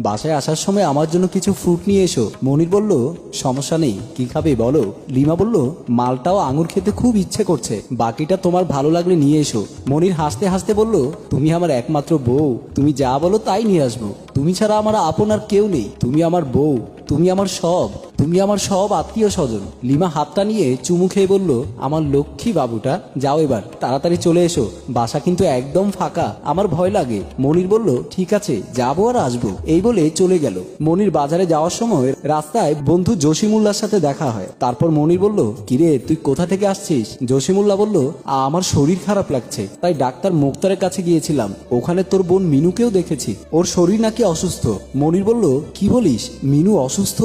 বাসায় আসার সময় আমার জন্য কিছু ফ্রুট নিয়ে এসো। মনির বলল, সমস্যা নেই, কি খাবে বলো। লিমা বলল, মালটাও আঙুর খেতে খুব ইচ্ছে করছে, বাকিটা তোমার ভালো লাগলে নিয়ে এসো। মনির হাসতে হাসতে বলল, তুমি আমার একমাত্র বউ, তুমি যা বলো তাই নিয়ে আসবো। তুমি ছাড়া আমার আপন আর কেউ নেই, তুমি আমার বউ, তুমি আমার সব, তুমি আমার সব আত্মীয় স্বজন। লিমা হাতটা নিয়ে চুমু খেয়ে বলল, আমার লক্ষ্মী বাবুটা, যাও এবার তাড়াতাড়ি চলে এসো, বাসা কিন্তু একদম ফাঁকা, আমার ভয় লাগে। মনির বলল, ঠিক আছে, যাবো আর আসবো, এই বলে চলে গেল। মনির বাজারে যাওয়ার সময় রাস্তায় বন্ধু জসিমুল্লার সাথে দেখা হয়। তারপর মনির বলল, কিরে তুই কোথা থেকে আসছিস? জসিমুল্লাহ বলল, আমার শরীর খারাপ লাগছে, তাই ডাক্তার মুক্তারের কাছে গিয়েছিলাম, ওখানে তোর বোন মিনুকেও দেখেছি, ওর শরীর নাকি অসুস্থ। মনির বলল, কি বলিস, মিনু অসুস্থ?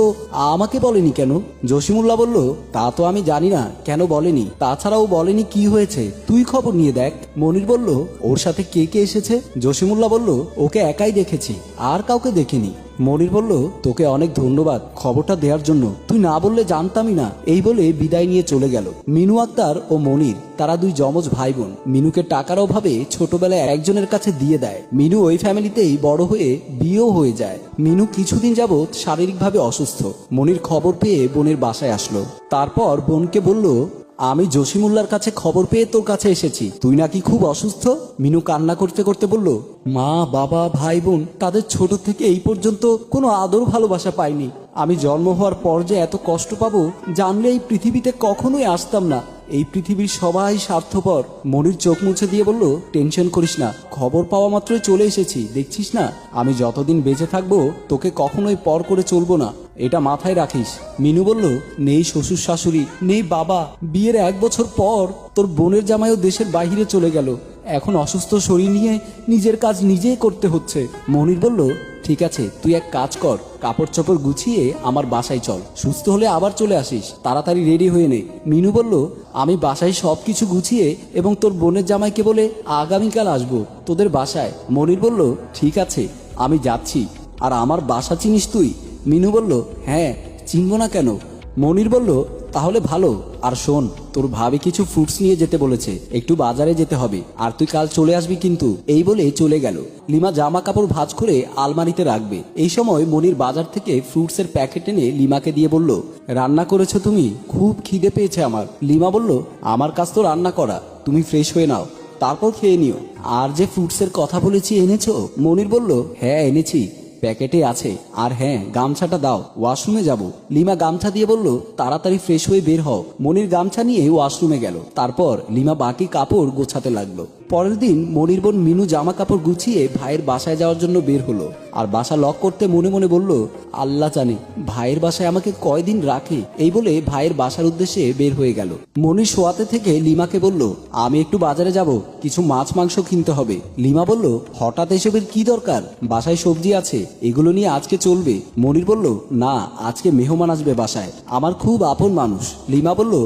আমাকে বলেনি কেন? জসিমুল্লাহ বলল, তা তো আমি জানি না, কেন বলেনি, তাছাড়াও বলেনি কি হয়েছে, তুই খবর নিয়ে দেখ। মনির বলল, ওর সাথে কে কে এসেছে? জসিমুল্লাহ বলল, ওকে একাই দেখেছি, আর কাউকে দেখিনি। মনির বলল, তোকে অনেক ধন্যবাদ খবরটা দেওয়ার জন্য, তুই না বললে জানতামই না। এই বলে বিদায় নিয়ে চলে গেল। মিনু আক্তার ও মনির, তারা দুই যমজ ভাই বোন। মিনুকে টাকার অভাবে ছোটবেলায় একজনের কাছে দিয়ে দেয়। মিনু ওই ফ্যামিলিতেই বড় হয়ে বিয়েও হয়ে যায়। মিনু কিছুদিন যাবৎ শারীরিকভাবে অসুস্থ। মনির খবর পেয়ে বোনের বাসায় আসলো। তারপর বোনকে বলল, আমি জসিমুল্লার কাছে খবর পেয়ে তোর কাছে এসেছি, তুই নাকি খুব অসুস্থ। মিনু কান্না করতে করতে বলল, মা বাবা ভাই বোন তাদের ছোট থেকে এই পর্যন্ত কোনো আদর ভালোবাসা পাইনি। আমি জন্ম হওয়ার পর যে এত কষ্ট পাবো জানলে এই পৃথিবীতে কখনোই আসতাম না। এই পৃথিবীর সবাই স্বার্থপর। মনির চোখ মুছে দিয়ে বলল, টেনশন করিস না, খবর পাওয়া মাত্রই চলে এসেছি, দেখছিস না আমি যতদিন বেঁচে থাকবো তোকে কখনোই পর করে চলবো না, এটা মাথায় রাখিস। মিনু বলল, নেই শ্বশুর শাশুড়ি, নেই বাবা, বিয়ের 1 বছর পর তোর বোনের জামাইও দেশের বাইরে চলে গেল, এখন অসুস্থ শরীর নিয়ে নিজের কাজ নিজেই করতে হচ্ছে। মনির বলল, ঠিক আছে, তুই এক কাজ কর, কাপড় চোপড় গুছিয়ে আমার বাসায় চল, সুস্থ হলে আবার চলে আসিস, তাড়াতাড়ি রেডি হয়ে নে। মিনু বলল, আমি বাসায় সবকিছু গুছিয়ে এবং তোর বোনের জামাইকে বলে আগামীকাল আসবো তোদের বাসায়। মনির বলল, ঠিক আছে, আমি যাচ্ছি। আর আমার বাসা চিনিস তুই? মিনু বলল, হ্যাঁ, চিনবো না কেন। মনির বলল, তাহলে ভালো। আর শোন, তোর ভাবি কিছু ফ্রুটস নিয়ে যেতে বলেছে, একটু বাজারে যেতে হবে, আর তুই কাল চলে আসবি কিন্তু। এই বলে চলে গেল। লিমা জামা কাপড় ভাঁজ করে আলমারিতে রাখবে। এই সময় মনির বাজার থেকে ফ্রুটসের প্যাকেট এনে লিমাকে দিয়ে বলল, রান্না করেছো তুমি? খুব খিদে পেয়েছে আমার। লিমা বলল, আমার কাজ তো রান্না করা, তুমি ফ্রেশ হয়ে নাও, তারপর খেয়ে নিও। আর যে ফ্রুটসের কথা বলেছি এনেছো? মনির বলল, হ্যাঁ এনেছি, প্যাকেটে আছে। আর হ্যাঁ, গামছাটা দাও, ওয়াশরুমে যাব। লিমা গামছা দিয়ে বলল, তাড়াতাড়ি ফ্রেশ হয়ে বের হও। মনির গামছা নিয়ে ওয়াশরুমে গেল। তারপর লিমা বাকি কাপড় গোছাতে লাগলো। পরের দিন মনির বোন মিনু জামা কাপড় গুছিয়ে ভাইয়ের বাসায় যাওয়ার জন্য বের হলো। আর বাসা লক করতে মনে মনে বলল, আল্লাহ জানে ভাইয়ের বাসায় আমাকে কয়দিন রাখে। এই বলে ভাইয়ের বাসার উদ্দেশ্যে বের হয়ে গেল। মনির শোয়াতে থেকে লিমাকে বলল, আমি একটু বাজারে যাব, কিছু মাছ মাংস কিনতে হবে। লিমা বলল, হঠাৎ এসবের কি দরকার, বাসায় সবজি আছে, এগুলো নিয়ে আজকে চলবে। মনির বলল, না, আজকে মেহমান আসবে বাসায়, আমার খুব আপন মানুষ। লিমা বলল,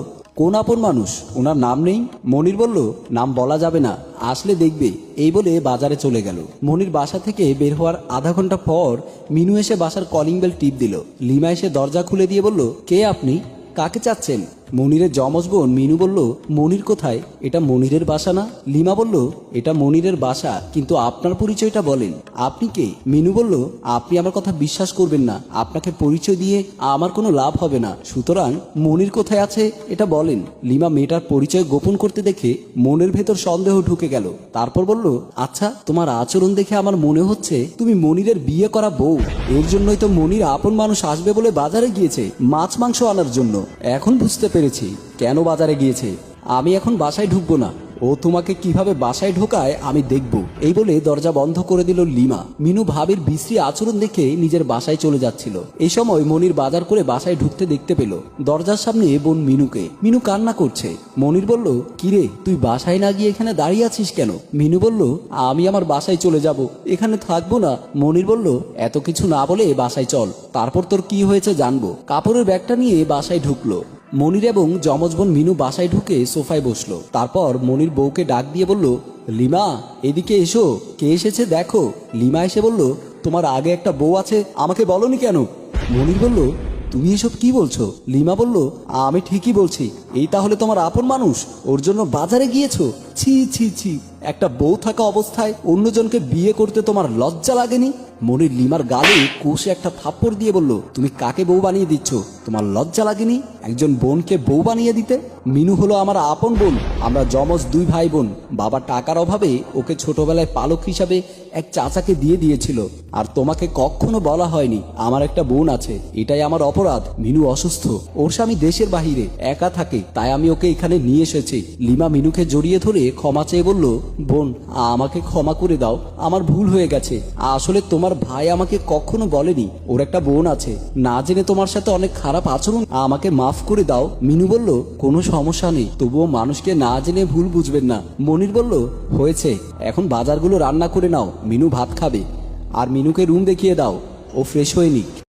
কোন আপন মানুষ, ওনার নাম নেই? মনির বলল, নাম বলা যাবে না, আসলে দেখবে। এই বলে বাজারে চলে গেল। মনির বাসা থেকে বের হওয়ার আধা ঘন্টা পর মিনু এসে বাসার কলিং বেল টিপ দিল। লিমা এসে দরজা খুলে দিয়ে বলল, কে আপনি, কাকে চাচ্ছেন? মনিরের যমজ বোন মিনু বলল, মনির কোথায়, এটা মনিরের বাসা না? লিমা বলল, এটা মনিরের বাসা, কিন্তু আপনার পরিচয়টা বলেন, আপনি কে? মিনু বলল, আপনি আমার কথা বিশ্বাস করবেন না, আপনাকে পরিচয় দিয়ে আমার কোনো লাভ হবে না, সুতরাং মনির কোথায় আছে এটা বলেন। লিমা মেয়েটার পরিচয় গোপন করতে দেখে মনের ভেতর সন্দেহ ঢুকে গেল। তারপর বলল, আচ্ছা, তোমার আচরণ দেখে আমার মনে হচ্ছে তুমি মনিরের বিয়ে করা বউ, এর জন্যই তো মনির আপন মানুষ আসবে বলে বাজারে গিয়েছে মাছ মাংস আনার জন্য। এখন বুঝতে পেরেছি কেন বাজারে গিয়েছে। আমি এখন বাসায় ঢুকবো না, ও তোমাকে কিভাবে বাসায় ঢোকায় আমি দেখব। এই বলে দরজা বন্ধ করে দিল লিমা। মিনু ভাবির বিশ্রী আচরণ দেখে নিজের বাসায় চলে যাচ্ছিল। এই সময় মনির বাজার করে বাসায় ঢুকতে দেখতে পেল দরজার সামনে বোন মিনুকে। মিনু কান্না করছে। মনির বলল, কিরে তুই বাসায় না গিয়ে এখানে দাঁড়িয়ে আছিস কেন? মিনু বলল, আমি আমার বাসায় চলে যাব, এখানে থাকবো না। মনির বলল, এত কিছু না বলে বাসায় চল, তারপর তোর কি হয়েছে জানবো। কাপড়ের ব্যাগটা নিয়ে বাসায় ঢুকলো। মনির এবং যমজ বোন মিনু বাসায় ঢুকে সোফায় বসলো। তারপর মনির বউকে ডাক দিয়ে বলল, লিমা এদিকে এসো, কে এসেছে দেখো। লিমা এসে বলল, তোমার আগে একটা বউ আছে, আমাকে বলনি কেন? মনির বলল, তুমি এসব কি বলছো? লিমা বলল, আমি ঠিকই বলছি, এই তাহলে তোমার আপন মানুষ, ওর জন্য বাজারে গিয়েছো? ছি ছি ছি, একটা বউ থাকা অবস্থায় অন্যজনকে বিয়ে করতে তোমার লজ্জা লাগেনি? মনির লিমার গালে কষে একটা থাপ্পড় দিয়ে বলল, তুমি কাকে বউ বানিয়ে দিচ্ছ? তোমার লজ্জা লাগেনি একজন বোনকে বউ বানিয়ে দিতে? মিনু হলো আমার আপন বোন, আমরা যমজ দুই ভাই বোন। বাবা টাকার অভাবে ওকে ছোটবেলায় পালক হিসাবে এক চাচাকে দিয়ে দিয়েছিল। আর তোমাকে কখনো বলা হয়নি আমার একটা বোন আছে, এটাই আমার অপরাধ। মিনু অসুস্থ, ওর স্বামী দেশের বাহিরে একা থাকে, তাই আমি ওকে এখানে নিয়ে এসেছি। লিমা মিনুকে জড়িয়ে ধরে ক্ষমা চেয়ে বলল, বোন আমাকে ক্ষমা করে দাও, আমার ভুল হয়ে গেছে। আসলে তোমার ভাই আমাকে কখনো বলেনি ওর একটা বোন আছে, না জেনে তোমার সাথে অনেক খারাপ আচরণ, আমাকে মাফ করে দাও। মিনু বলল, কোনো সমস্যা নেই, তবুও মানুষকে না জেনে ভুল বুঝবেন না। মনির বলল, হয়েছে, এখন বাজারগুলো রান্না করে নাও, মিনু ভাত খাবে। আর মিনুকে রুম দেখিয়ে দাও, ও ফ্রেশ হয়ে নিক।